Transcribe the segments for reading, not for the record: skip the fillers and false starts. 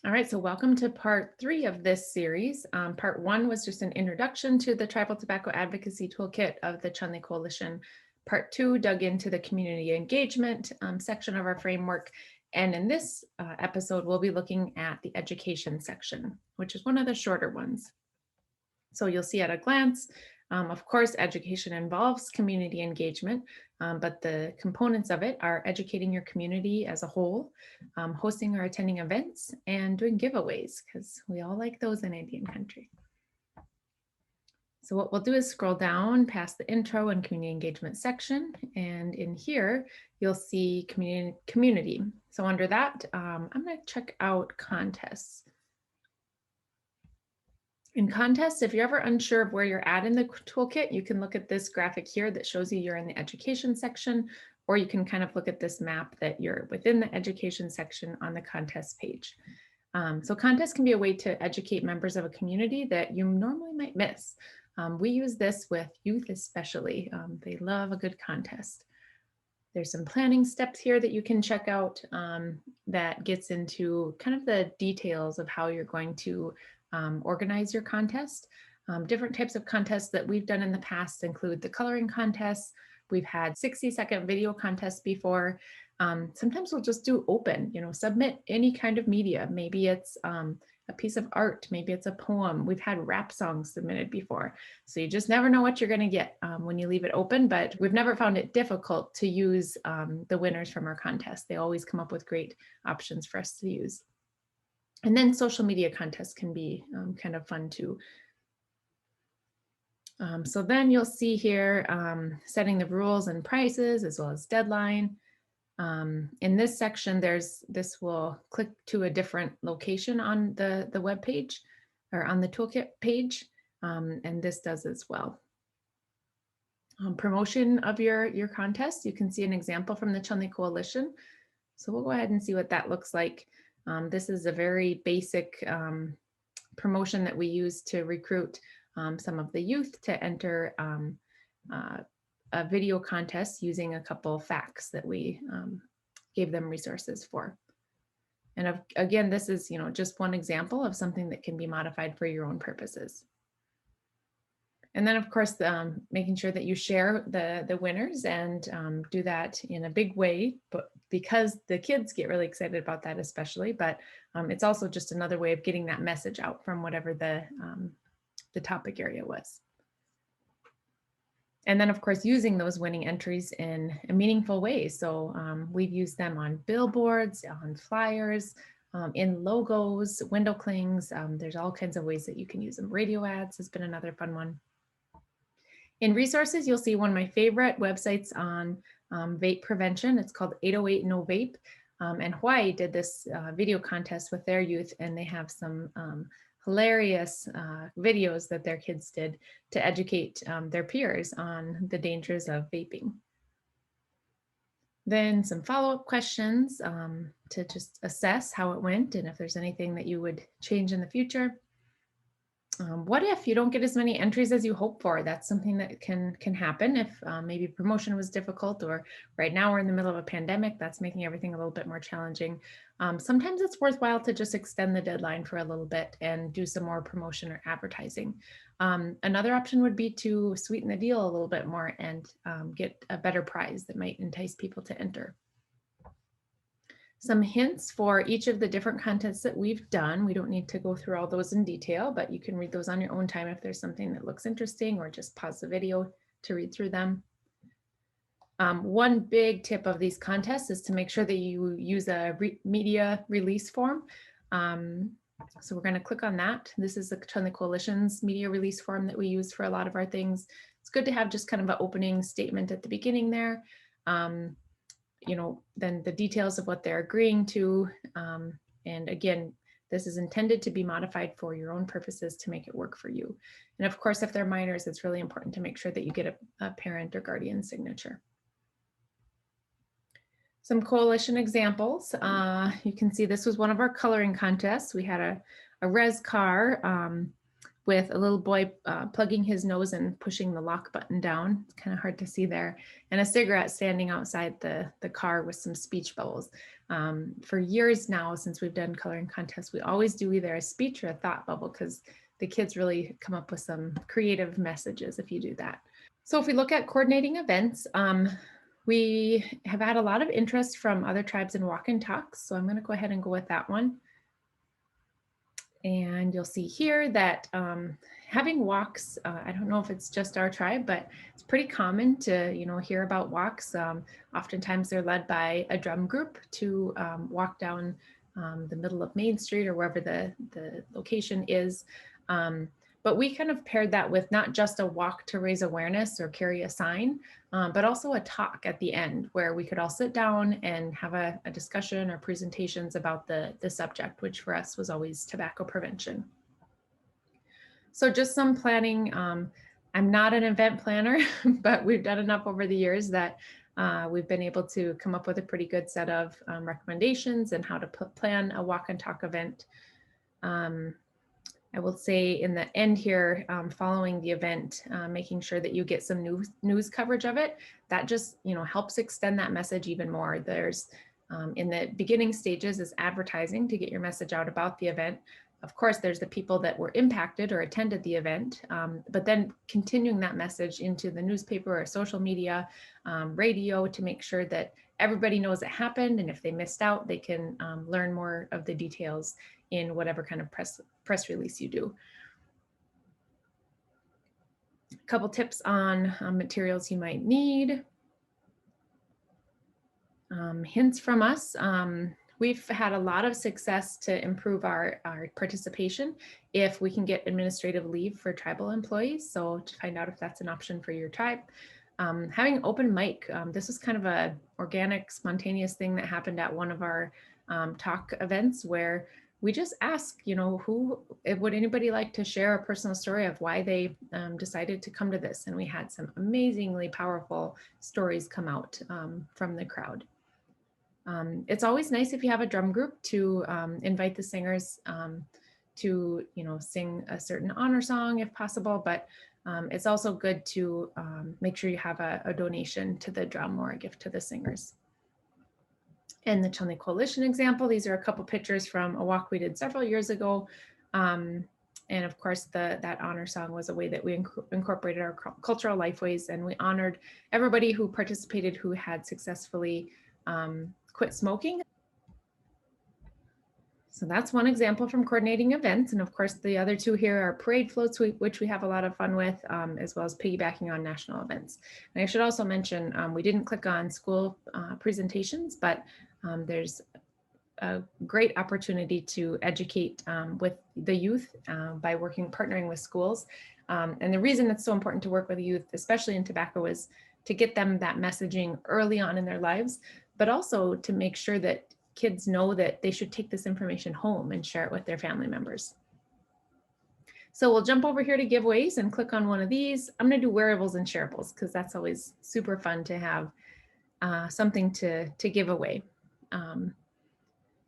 All right, so welcome to part 3 of this series. Part 1 was just an introduction to the Tribal Tobacco Advocacy Toolkit of the Chunli Coalition. Part 2 dug into the community engagement section of our framework. And in this episode, we'll be looking at the education section, which is one of the shorter ones. So you'll see at a glance, of course, education involves community engagement, but the components of it are educating your community as a whole, hosting or attending events, and doing giveaways, because we all like those in Indian country. So what we'll do is scroll down past the intro and community engagement section, and in here, you'll see community. So under that, I'm going to check out contests. In contests, if you're ever unsure of where you're at in the toolkit, you can look at this graphic here that shows you you're in the education section, or you can kind of look at this map that you're within the education section on the contest page. So contests can be a way to educate members of a community that you normally might miss. We use this with youth especially. They love a good contest. There's some planning steps here that you can check out that gets into kind of the details of how you're going to organize your contest. Different types of contests that we've done in the past include the coloring contests. We've had 60-second video contests before. Sometimes we'll just do open, submit any kind of media. Maybe it's a piece of art, maybe it's a poem. We've had rap songs submitted before. So you just never know what you're gonna get when you leave it open, but we've never found it difficult to use the winners from our contest. They always come up with great options for us to use. And then social media contests can be kind of fun too. So then you'll see here setting the rules and prices as well as deadline. In this section, this will click to a different location on the web page or on the toolkit page, and this does as well. Promotion of your contest, you can see an example from the Chunli Coalition. So we'll go ahead and see what that looks like. This is a very basic promotion that we use to recruit some of the youth to enter a video contest using a couple of facts that we gave them resources for. And again, this is just one example of something that can be modified for your own purposes. And then, of course, making sure that you share the winners and do that in a big way, but because the kids get really excited about that especially, but it's also just another way of getting that message out from whatever the topic area was. And then, of course, using those winning entries in a meaningful way. So we've used them on billboards, on flyers, in logos, window clings. There's all kinds of ways that you can use them. Radio ads has been another fun one. In resources, you'll see one of my favorite websites on vape prevention. It's called 808 No Vape. And Hawaii did this video contest with their youth, and they have some hilarious videos that their kids did to educate their peers on the dangers of vaping. Then some follow-up questions to just assess how it went and if there's anything that you would change in the future. What if you don't get as many entries as you hope for? That's something that can happen if maybe promotion was difficult, or right now we're in the middle of a pandemic that's making everything a little bit more challenging. Sometimes it's worthwhile to just extend the deadline for a little bit and do some more promotion or advertising. Another option would be to sweeten the deal a little bit more and get a better prize that might entice people to enter. Some hints for each of the different contests that we've done. We don't need to go through all those in detail, but you can read those on your own time if there's something that looks interesting, or just pause the video to read through them. One big tip of these contests is to make sure that you use a media release form. So we're going to click on that. This is the Chunli Coalition's media release form that we use for a lot of our things. It's good to have just kind of an opening statement at the beginning there. Then the details of what they're agreeing to. And again, this is intended to be modified for your own purposes to make it work for you. And of course, if they're minors, it's really important to make sure that you get a parent or guardian signature. Some coalition examples. You can see this was one of our coloring contests. We had a res car with a little boy plugging his nose and pushing the lock button down. It's kind of hard to see there. And a cigarette standing outside the car with some speech bubbles. For years now, since we've done coloring contests, we always do either a speech or a thought bubble because the kids really come up with some creative messages if you do that. So if we look at coordinating events, we have had a lot of interest from other tribes in walk and talks. So I'm going to go ahead and go with that one. And you'll see here that having walks, I don't know if it's just our tribe, but it's pretty common to, hear about walks. Oftentimes they're led by a drum group to walk down the middle of Main Street or wherever the location is. But we kind of paired that with not just a walk to raise awareness or carry a sign, but also a talk at the end where we could all sit down and have a discussion or presentations about the subject, which for us was always tobacco prevention. So just some planning. I'm not an event planner, but we've done enough over the years that we've been able to come up with a pretty good set of recommendations and how to plan a walk and talk event. I will say in the end here, following the event, making sure that you get some news coverage of it, that just helps extend that message even more. There's in the beginning stages is advertising to get your message out about the event. Of course, there's the people that were impacted or attended the event, but then continuing that message into the newspaper or social media, radio, to make sure that everybody knows it happened. And if they missed out, they can learn more of the details in whatever kind of press release you do. A couple tips on materials you might need. Hints from us. We've had a lot of success to improve our participation if we can get administrative leave for tribal employees. So to find out if that's an option for your tribe. Having open mic, this is kind of a organic, spontaneous thing that happened at one of our talk events where we just ask, would anybody like to share a personal story of why they decided to come to this? And we had some amazingly powerful stories come out from the crowd. It's always nice if you have a drum group to invite the singers to, sing a certain honor song if possible, but it's also good to make sure you have a donation to the drum or a gift to the singers. And the Chunli Coalition example, these are a couple pictures from a walk we did several years ago. And of course, that honor song was a way that we incorporated our cultural lifeways, and we honored everybody who participated who had successfully quit smoking. So that's one example from coordinating events. And of course, the other two here are parade floats, which we have a lot of fun with, as well as piggybacking on national events. And I should also mention, we didn't click on school presentations, but there's a great opportunity to educate with the youth by partnering with schools. And the reason it's so important to work with the youth, especially in tobacco, is to get them that messaging early on in their lives, but also to make sure that kids know that they should take this information home and share it with their family members. So we'll jump over here to giveaways and click on one of these. I'm going to do wearables and shareables because that's always super fun to have something to give away.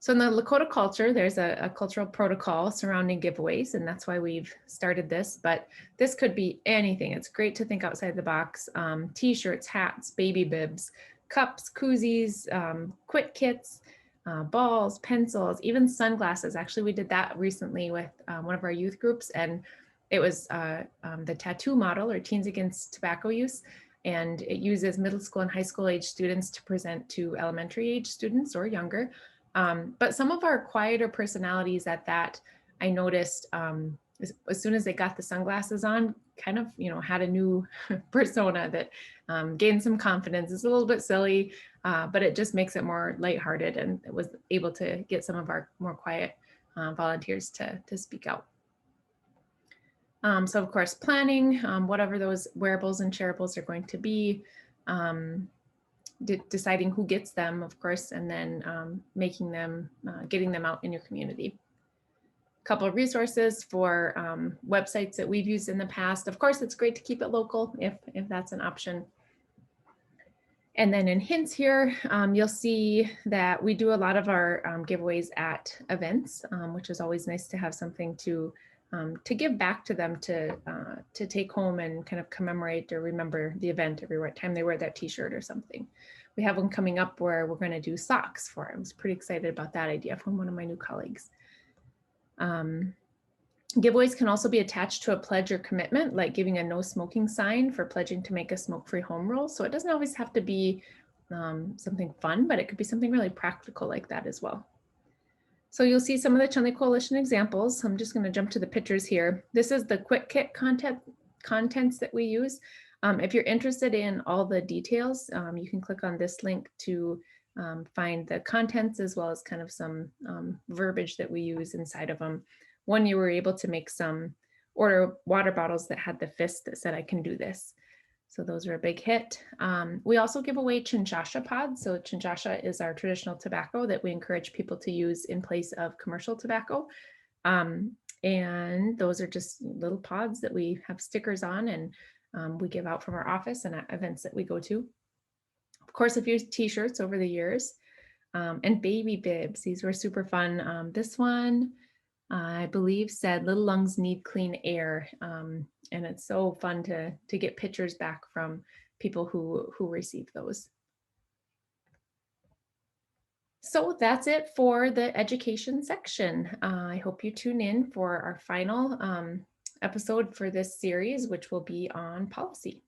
So in the Lakota culture, there's a cultural protocol surrounding giveaways, and that's why we've started this, but this could be anything. It's great to think outside the box. T-shirts, hats, baby bibs, cups, koozies, quit kits, balls, pencils, even sunglasses. Actually, we did that recently with one of our youth groups, and it was the tattoo model, or Teens Against Tobacco Use. And it uses middle school and high school age students to present to elementary age students or younger. But some of our quieter personalities at that, I noticed as soon as they got the sunglasses on, kind of, had a new persona that gained some confidence. It's a little bit silly, but it just makes it more lighthearted, and it was able to get some of our more quiet volunteers to speak out. So of course, planning, whatever those wearables and shareables are going to be, deciding who gets them, of course, and then making them, getting them out in your community. A couple of resources for websites that we've used in the past. Of course, it's great to keep it local if that's an option. And then in hints here, you'll see that we do a lot of our giveaways at events, which is always nice to have something to to give back to them to take home and kind of commemorate or remember the event every time they wear that t-shirt or something. We have one coming up where we're going to do socks for it. I was pretty excited about that idea from one of my new colleagues. Giveaways can also be attached to a pledge or commitment, like giving a no smoking sign for pledging to make a smoke-free home rule. So it doesn't always have to be something fun, but it could be something really practical like that as well. So you'll see some of the Chunley Coalition examples. I'm just going to jump to the pictures here. This is the quick kit contents that we use. If you're interested in all the details, you can click on this link to find the contents as well as kind of some verbiage that we use inside of them. One, you were able to make some order water bottles that had the fist that said, "I can do this." So those are a big hit. We also give away chinchasha pods. So chinchasha is our traditional tobacco that we encourage people to use in place of commercial tobacco. And those are just little pods that we have stickers on and we give out from our office and at events that we go to. Of course, a few t-shirts over the years and baby bibs. These were super fun. This one, I believe, said "Little lungs need clean air," and it's so fun to get pictures back from people who receive those. So that's it for the education section. I hope you tune in for our final episode for this series, which will be on policy.